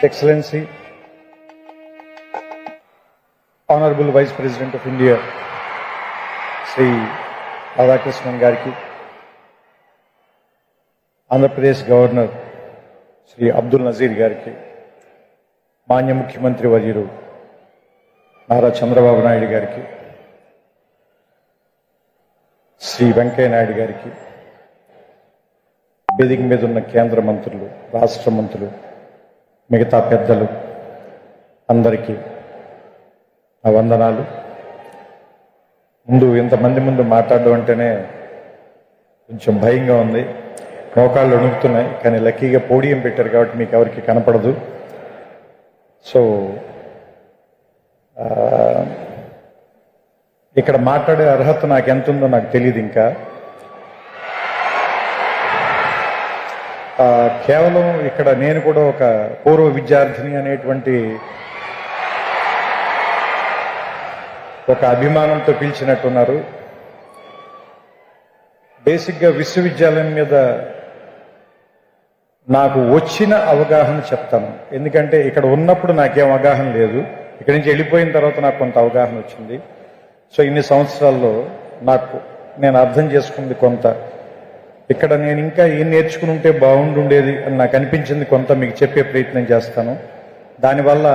Excellency, Honorable Vice President of India, Sri Radhakrishnan Gariki, Andhra Pradesh Governor, Sri Abdul Nazir Gariki, Manya Mukhyamantri Varyiru, Nara Chandrababu Naidu Gariki, Sri Venkaiah Naidu Gariki, వేదిక మీద ఉన్న కేంద్ర మంత్రులు, రాష్ట్ర మంత్రులు, మిగతా పెద్దలు అందరికీ నా వందనాలు. ఇంతమంది ముందు మాట్లాడడం అంటేనే కొంచెం భయంగా ఉంది, మోకాళ్ళు వణుకుతున్నాయి. కానీ లక్కీగా పోడియం పెట్టారు కాబట్టి మీకు ఎవరికి కనపడదు. సో ఇక్కడ మాట్లాడే అర్హత నాకు ఎంత ఉందో నాకు తెలియదు. ఇంకా కేవలం ఇక్కడ నేను కూడా ఒక పూర్వ విద్యార్థిని అనేటువంటి ఒక అభిమానంతో పిలిచినట్టున్నారు. బేసిక్గా విశ్వవిద్యాలయం మీద నాకు వచ్చిన అవగాహన చెప్తాను. ఎందుకంటే ఇక్కడ ఉన్నప్పుడు నాకేం అవగాహన లేదు, ఇక్కడి నుంచి వెళ్ళిపోయిన తర్వాత నాకు కొంత అవగాహన వచ్చింది. సో ఇన్ని సంవత్సరాల్లో నేను అర్థం చేసుకుంది కొంత. ఇక్కడ నేను ఇంకా ఏం నేర్చుకుని ఉంటే బాగుండుండేది అని నాకు అనిపించింది కొంత మీకు చెప్పే ప్రయత్నం చేస్తాను. దానివల్ల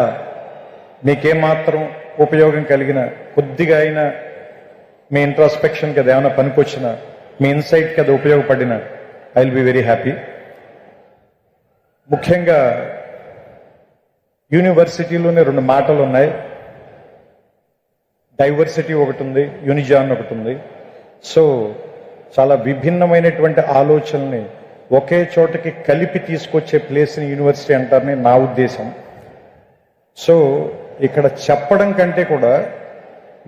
మీకేమాత్రం ఉపయోగం కలిగిన, కొద్దిగా అయినా మీ ఇంట్రాస్పెక్షన్కి అది ఏమైనా పనికొచ్చిన, మీ ఇన్సైట్కి అది ఉపయోగపడిన, I will be very happy. ముఖ్యంగా యూనివర్సిటీలోనే 2 మాటలు ఉన్నాయి. డైవర్సిటీ ఒకటి ఉంది, యూనిజాన్ ఒకటి ఉంది. సో చాలా విభిన్నమైనటువంటి ఆలోచనల్ని ఒకే చోటకి కలిపి తీసుకొచ్చే ప్లేస్ని యూనివర్సిటీ అంటారని నా ఉద్దేశం. సో ఇక్కడ చెప్పడం కంటే కూడా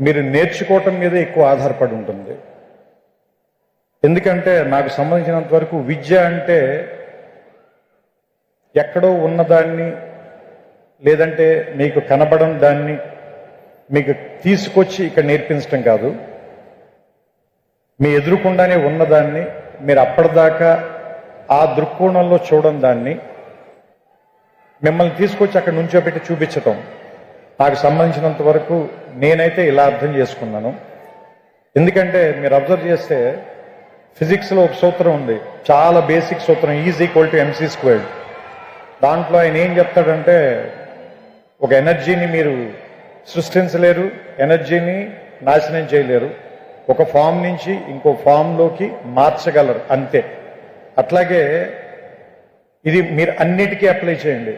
మీరు నేర్చుకోవటం మీద ఎక్కువ ఆధారపడి ఉంటుంది. ఎందుకంటే నాకు సంబంధించినంత వరకు విద్య అంటే ఎక్కడో ఉన్నదాన్ని, లేదంటే మీకు కనబడం దాన్ని మీకు తీసుకొచ్చి ఇక్కడ నేర్పించడం కాదు. మీ ఎదురుకుండానే ఉన్నదాన్ని మీరు అప్పటిదాకా ఆ దృక్కోణంలో చూడడం, దాన్ని మిమ్మల్ని తీసుకొచ్చి అక్కడ నుంచోబెట్టి చూపించటం. నాకు సంబంధించినంత వరకు నేనైతే ఇలా అర్థం చేసుకున్నాను. ఎందుకంటే మీరు అబ్జర్వ్ చేస్తే ఫిజిక్స్లో ఒక సూత్రం ఉంది, చాలా బేసిక్ సూత్రం, E=mc². దాంట్లో ఆయన ఏం చెప్తాడంటే, ఒక ఎనర్జీని మీరు సృష్టించలేరు, ఎనర్జీని నాశనం చేయలేరు, ఒక ఫామ్ నుంచి ఇంకో ఫామ్లోకి మార్చగలరు, అంతే. అట్లాగే ఇది మీరు అన్నిటికీ అప్లై చేయండి.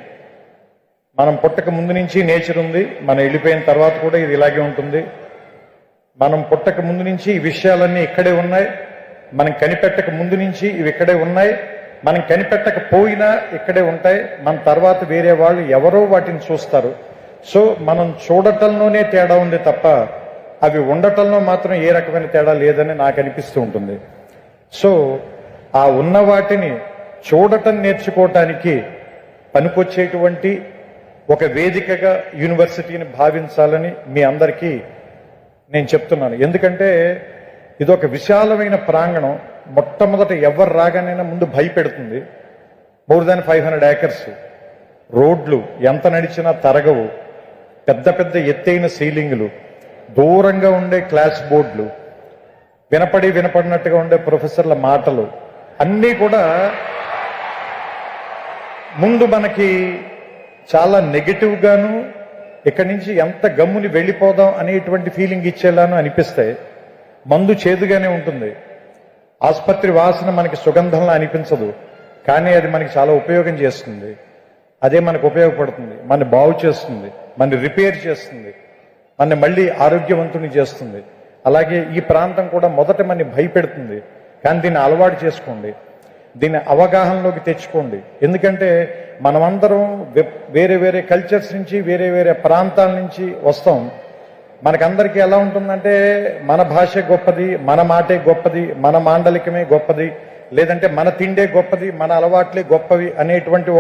మనం పుట్టక ముందు నుంచి నేచర్ ఉంది, మనం వెళ్ళిపోయిన తర్వాత కూడా ఇది ఇలాగే ఉంటుంది. మనం పుట్టక ముందు నుంచి ఈ విషయాలన్నీ ఇక్కడే ఉన్నాయి, మనం కనిపెట్టక ముందు నుంచి ఇవి ఇక్కడే ఉన్నాయి, మనం కనిపెట్టకపోయినా ఇక్కడే ఉంటాయి. మన తర్వాత వేరే వాళ్ళు ఎవరో వాటిని చూస్తారు. సో మనం చూడటంలోనే తేడా ఉంది తప్ప అవి ఉండటంలో మాత్రం ఏ రకమైన తేడా లేదని నాకు అనిపిస్తూ ఉంటుంది. సో ఆ ఉన్న వాటిని చూడటం నేర్చుకోవటానికి పనికొచ్చేటువంటి ఒక వేదికగా యూనివర్సిటీని భావించాలని మీ అందరికీ నేను చెప్తున్నాను. ఎందుకంటే ఇది ఒక విశాలమైన ప్రాంగణం. మొట్టమొదట ఎవరు రాగానైనా ముందు భయపెడుతుంది. మోర్ దాన్ 500 acres, రోడ్లు ఎంత నడిచినా తరగవు, పెద్ద పెద్ద ఎత్తైన సీలింగులు, దూరంగా ఉండే క్లాస్ బోర్డులు, వినపడినట్టుగా ఉండే ప్రొఫెసర్ల మాటలు, అన్నీ కూడా ముందు మనకి చాలా నెగిటివ్గాను, ఇక్కడి నుంచి ఎంత గమ్ముని వెళ్ళిపోదాం అనేటువంటి ఫీలింగ్ ఇచ్చేలాను అనిపిస్తాయి. మందు చేదుగానే ఉంటుంది, ఆసుపత్రి వాసన మనకి సుగంధంలా అనిపించదు, కానీ అది మనకి చాలా ఉపయోగం చేస్తుంది. అదే మనకు ఉపయోగపడుతుంది, మన బాగు చేస్తుంది, మన రిపేర్ చేస్తుంది, మన మళ్ళీ ఆరోగ్యవంతుని చేస్తుంది. అలాగే ఈ ప్రాంతం కూడా మొదట మన భయపెడుతుంది, కానీ దీన్ని అలవాటు చేసుకోండి, దీన్ని అవగాహనలోకి తెచ్చుకోండి. ఎందుకంటే మనమందరం వేరే వేరే కల్చర్స్ నుంచి, వేరే వేరే ప్రాంతాల నుంచి వస్తాం. మనకందరికీ ఎలా ఉంటుందంటే మన భాష గొప్పది, మన మాటే గొప్పది, మన మాండలికమే గొప్పది, లేదంటే మన తిండే గొప్పది, మన అలవాట్లే గొప్పవి అనేటువంటి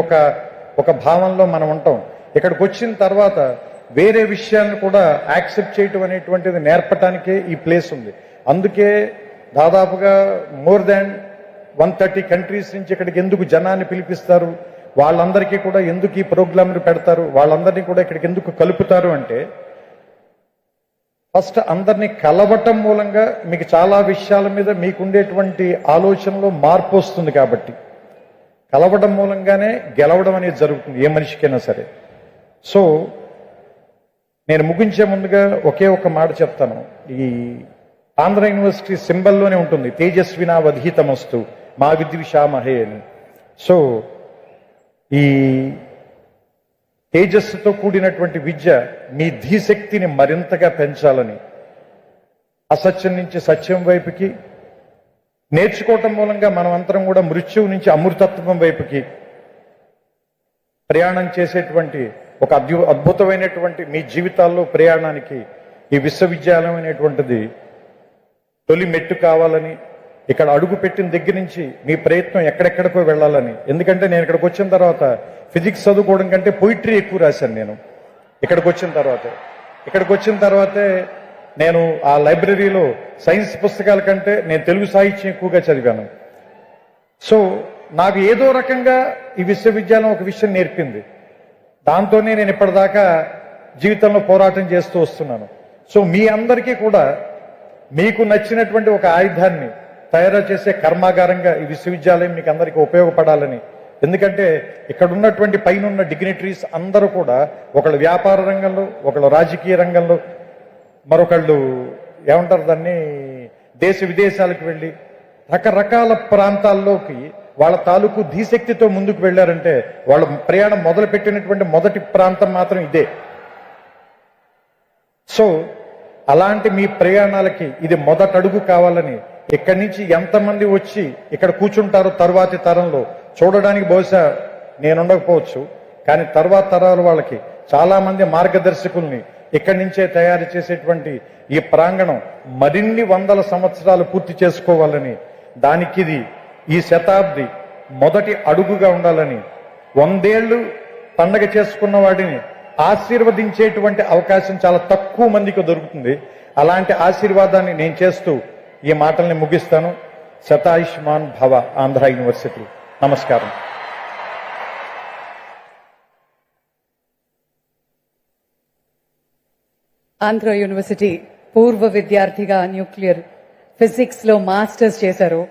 ఒక భావంలో మనం ఉంటాం. ఇక్కడికి వచ్చిన తర్వాత వేరే విషయాన్ని కూడా యాక్సెప్ట్ చేయటం అనేటువంటిది నేర్పటానికే ఈ ప్లేస్ ఉంది. అందుకే దాదాపుగా మోర్ దాన్ 130 కంట్రీస్ నుంచి ఇక్కడికి ఎందుకు జనాన్ని పిలిపిస్తారు వాళ్ళందరికీ కూడా ఎందుకు ఈ ప్రోగ్రాంలు పెడతారు, వాళ్ళందరినీ కూడా ఇక్కడికి ఎందుకు కలుపుతారు అంటే, ఫస్ట్ అందరినీ కలవటం మూలంగా మీకు చాలా విషయాల మీద మీకుండేటువంటి ఆలోచనలో మార్పు వస్తుంది. కాబట్టి కలవడం మూలంగానే గెలవడం అనేది జరుగుతుంది ఏ మనిషికైనా సరే. సో నేను ముగించే ముందుగా ఒకే ఒక మాట చెప్తాను. ఈ ఆంధ్ర యూనివర్సిటీ సింబల్లోనే ఉంటుంది తేజస్వినా వధీతమస్తు మా విద్విషామహే అని. సో ఈ తేజస్సుతో కూడినటువంటి విద్య మీ ధీశక్తిని మరింతగా పెంచాలని, అసత్యం నుంచి సత్యం వైపుకి నేర్చుకోవటం మూలంగా మనం అందరం కూడా మృత్యువు నుంచి అమృతత్వం వైపుకి ప్రయాణం చేసేటువంటి ఒక అద్భుతమైనటువంటి మీ జీవితాల్లో ప్రయాణానికి ఈ విశ్వవిద్యాలయం అనేటువంటిది తొలి మెట్టు కావాలని, ఇక్కడ అడుగు పెట్టిన దగ్గర నుంచి మీ ప్రయత్నం ఎక్కడెక్కడికో వెళ్ళాలని. ఎందుకంటే నేను ఇక్కడికి వచ్చిన తర్వాత ఫిజిక్స్ చదువుకోవడం కంటే పొయిట్రీ ఎక్కువ రాశాను నేను. ఇక్కడికి వచ్చిన తర్వాతే నేను ఆ లైబ్రరీలో సైన్స్ పుస్తకాల కంటే నేను తెలుగు సాహిత్యం ఎక్కువగా చదివాను. సో నాకు ఏదో రకంగా ఈ విశ్వవిద్యాలయం ఒక విషయం నేర్పింది. దాంతోనే నేను ఇప్పటిదాకా జీవితంలో పోరాటం చేస్తూ వస్తున్నాను. సో మీ అందరికీ కూడా మీకు నచ్చినటువంటి ఒక ఆయుధాన్ని తయారు చేసే కర్మాగారంగా ఈ విశ్వవిద్యాలయం మీకు అందరికీ ఉపయోగపడాలని. ఎందుకంటే ఇక్కడ ఉన్నటువంటి పైన డిగ్నిటరీస్ అందరూ కూడా ఒకళ్ళు వ్యాపార రంగంలో, ఒకళ్ళు రాజకీయ రంగంలో, మరొకళ్ళు ఏమంటారు దాన్ని దేశ విదేశాలకు వెళ్ళి రకరకాల ప్రాంతాల్లోకి వాళ్ళ తాలూకు ధీశక్తితో ముందుకు వెళ్ళారంటే వాళ్ళ ప్రయాణం మొదలు పెట్టినటువంటి మొదటి ప్రాంతం మాత్రం ఇదే. సో అలాంటి మీ ప్రయాణాలకి ఇది మొదటి అడుగు కావాలని, ఇక్కడి నుంచి ఎంతమంది వచ్చి ఇక్కడ కూర్చుంటారో తర్వాతి తరంలో చూడడానికి బహుశా నేను ఉండకపోవచ్చు, కానీ తర్వాత తరాల వాళ్ళకి చాలా మంది మార్గదర్శకుల్ని ఇక్కడి నుంచే తయారు చేసేటువంటి ఈ ప్రాంగణం మరిన్ని వందల సంవత్సరాలు పూర్తి చేసుకోవాలని, దానికి ఇది ఈ శతాబ్ది మొదటి అడుగుగా ఉండాలని, 100 ఏళ్ళు పండగ చేసుకున్న వాడిని ఆశీర్వదించేటువంటి అవకాశం చాలా తక్కువ మందికి దొరుకుతుంది. అలాంటి ఆశీర్వాదాన్ని నేను చేస్తూ ఈ మాటల్ని ముగిస్తాను. శతాయుష్మాన్ భవ ఆంధ్ర యూనివర్సిటీ. నమస్కారం. ఆంధ్ర యూనివర్సిటీ పూర్వ విద్యార్థిగా న్యూక్లియర్ ఫిజిక్స్ లో మాస్టర్స్ చేశారు.